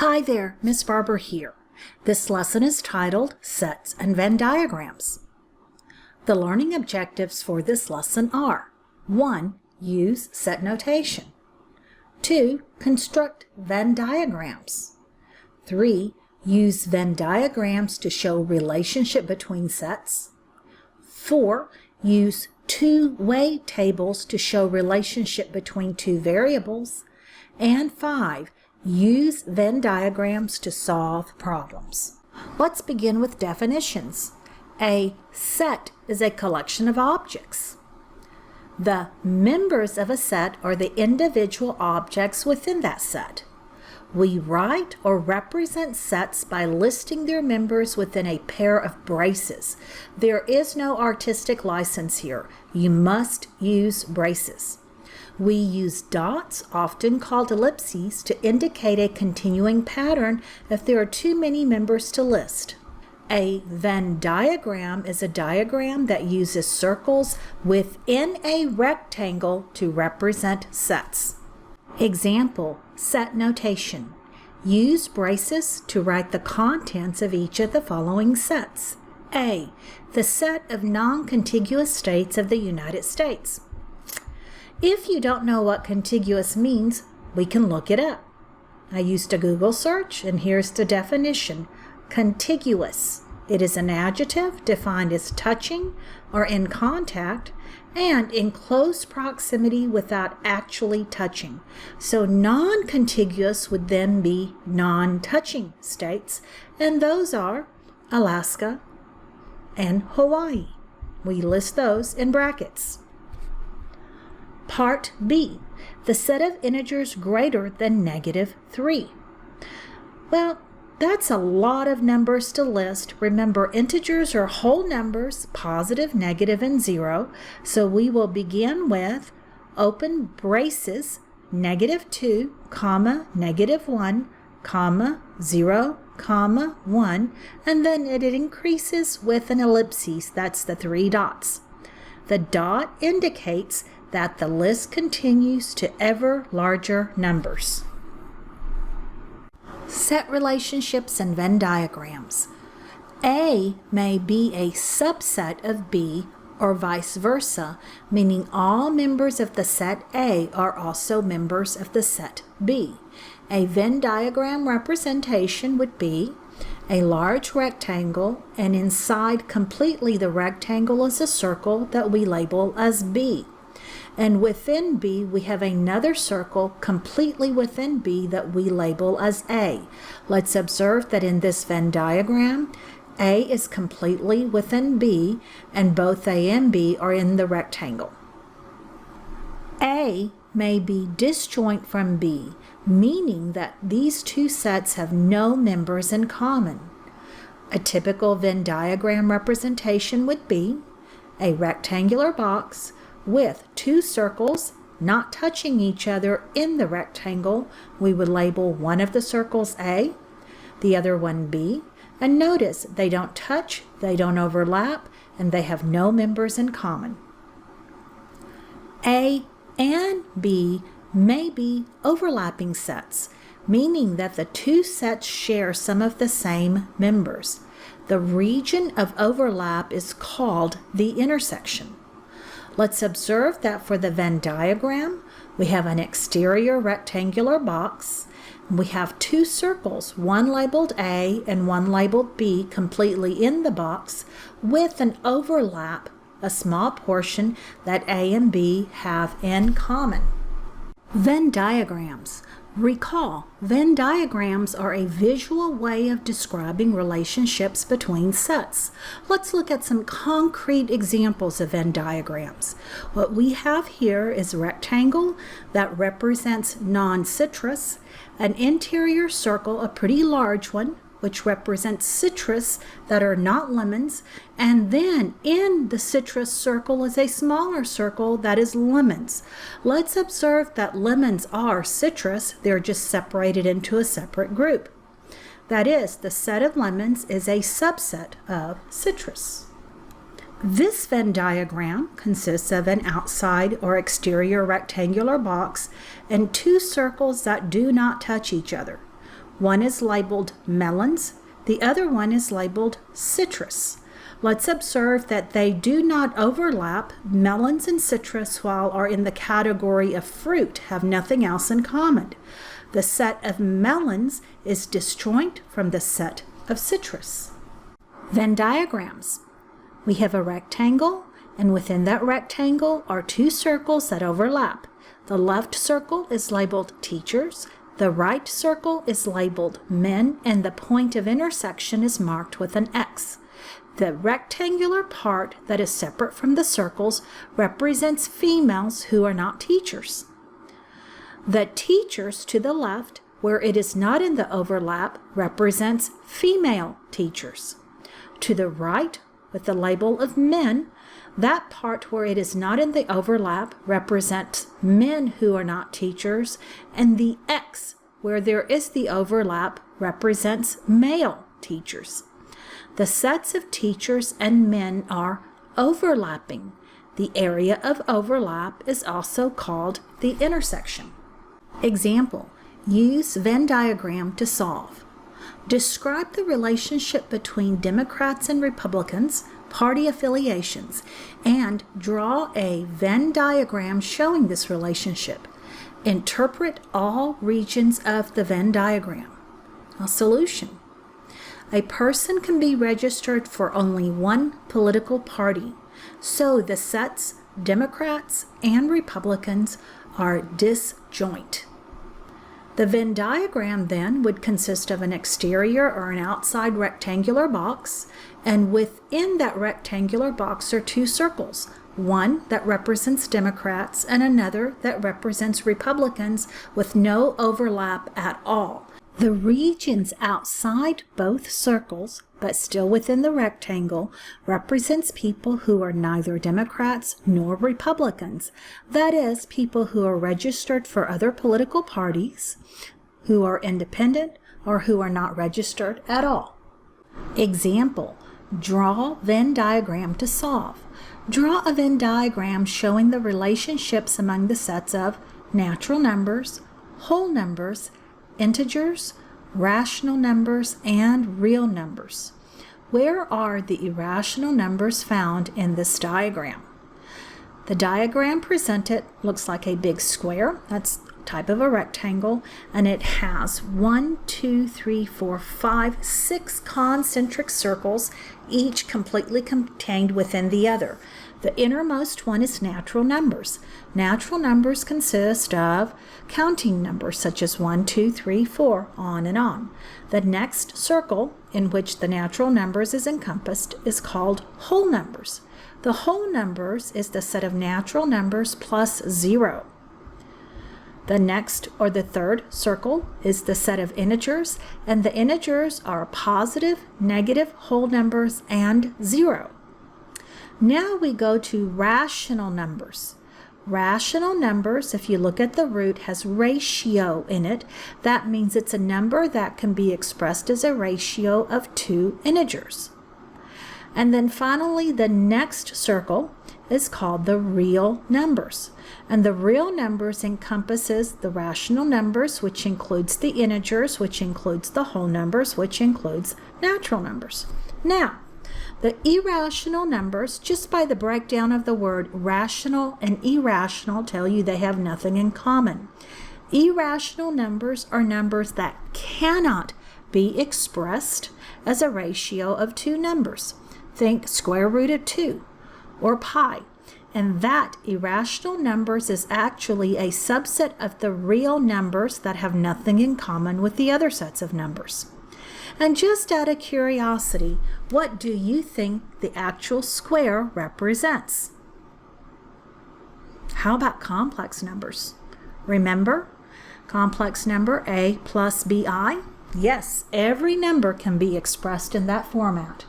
Hi there, Miss Barber here. This lesson is titled Sets and Venn Diagrams. The learning objectives for this lesson are 1. Use set notation. 2. Construct Venn diagrams. 3. Use Venn diagrams to show relationship between sets. 4. Use two-way tables to show relationship between two variables. And 5. Use Venn diagrams to solve problems. Let's begin with definitions. A set is a collection of objects. The members of a set are the individual objects within that set. We write or represent sets by listing their members within a pair of braces. There is no artistic license here. You must use braces. We use dots, often called ellipses, to indicate a continuing pattern if there are too many members to list. A Venn diagram is a diagram that uses circles within a rectangle to represent sets. Example, set notation. Use braces to write the contents of each of the following sets. A, the set of non-contiguous states of the United States. If you don't know what contiguous means, we can look it up. I used a Google search, and here's the definition. Contiguous. It is an adjective defined as touching or in contact and in close proximity without actually touching. So non-contiguous would then be non-touching states, and those are Alaska and Hawaii. We list those in brackets. Part B, the set of integers greater than -3. Well, that's a lot of numbers to list. Remember, integers are whole numbers, positive, negative, and 0. So we will begin with open braces, -2, -1, 0, 1, and then it increases with an ellipsis. That's the 3 dots. The dot indicates that the list continues to ever larger numbers. Set relationships and Venn diagrams. A may be a subset of B or vice versa, meaning all members of the set A are also members of the set B. A Venn diagram representation would be a large rectangle, and inside completely the rectangle is a circle that we label as B. And within B, we have another circle completely within B that we label as A. Let's observe that in this Venn diagram, A is completely within B, and both A and B are in the rectangle. A may be disjoint from B, meaning that these two sets have no members in common. A typical Venn diagram representation would be a rectangular box with two circles not touching each other in the rectangle. We would label one of the circles A, the other one B, and notice they don't touch, they don't overlap, and they have no members in common. A and B may be overlapping sets, meaning that the two sets share some of the same members. The region of overlap is called the intersection. Let's observe that for the Venn diagram, we have an exterior rectangular box. We have two circles, one labeled A and one labeled B, completely in the box with an overlap, a small portion that A and B have in common. Venn diagrams. Recall, Venn diagrams are a visual way of describing relationships between sets. Let's look at some concrete examples of Venn diagrams. What we have here is a rectangle that represents non-citrus, an interior circle, a pretty large one, which represents citrus that are not lemons, and then in the citrus circle is a smaller circle that is lemons. Let's observe that lemons are citrus, they're just separated into a separate group. That is, the set of lemons is a subset of citrus. This Venn diagram consists of an outside or exterior rectangular box and two circles that do not touch each other. One is labeled melons, the other one is labeled citrus. Let's observe that they do not overlap. Melons and citrus, while are in the category of fruit, have nothing else in common. The set of melons is disjoint from the set of citrus. Venn diagrams. We have a rectangle, and within that rectangle are two circles that overlap. The left circle is labeled teachers, the right circle is labeled men, and the point of intersection is marked with an X. The rectangular part that is separate from the circles represents females who are not teachers. The teachers to the left, where it is not in the overlap, represents female teachers. To the right, with the label of men, that part where it is not in the overlap represents men who are not teachers, and the X, where there is the overlap, represents male teachers. The sets of teachers and men are overlapping. The area of overlap is also called the intersection. Example, use Venn diagram to solve. Describe the relationship between Democrats and Republicans, party affiliations, and draw a Venn diagram showing this relationship. Interpret all regions of the Venn diagram. A solution. A person can be registered for only one political party, so the sets Democrats and Republicans are disjoint. The Venn diagram then would consist of an exterior or an outside rectangular box, and within that rectangular box are two circles, one that represents Democrats and another that represents Republicans with no overlap at all. The regions outside both circles, but still within the rectangle, represents people who are neither Democrats nor Republicans. That is, people who are registered for other political parties, who are independent, or who are not registered at all. Example, draw Venn diagram to solve. Draw a Venn diagram showing the relationships among the sets of natural numbers, whole numbers, integers, rational numbers, and real numbers. Where are the irrational numbers found in this diagram? The diagram presented looks like a big square. That's type of a rectangle, and it has 1, 2, 3, 4, 5, 6 concentric circles, each completely contained within the other. The innermost one is natural numbers. Natural numbers consist of counting numbers such as 1, 2, 3, 4, on and on. The next circle in which the natural numbers is encompassed is called whole numbers. The whole numbers is the set of natural numbers plus 0. The next or the third circle is the set of integers, and the integers are positive, negative, whole numbers, and 0. Now we go to rational numbers. Rational numbers, if you look at the root, has ratio in it. That means it's a number that can be expressed as a ratio of two integers. And then finally, the next circle is called the real numbers. And the real numbers encompasses the rational numbers, which includes the integers, which includes the whole numbers, which includes natural numbers. Now, the irrational numbers, just by the breakdown of the word rational and irrational, tell you they have nothing in common. Irrational numbers are numbers that cannot be expressed as a ratio of two numbers. Think square root of 2 or pi. And that irrational numbers is actually a subset of the real numbers that have nothing in common with the other sets of numbers. And just out of curiosity, what do you think the actual square represents? How about complex numbers? Remember, complex number a plus bi? Yes, every number can be expressed in that format.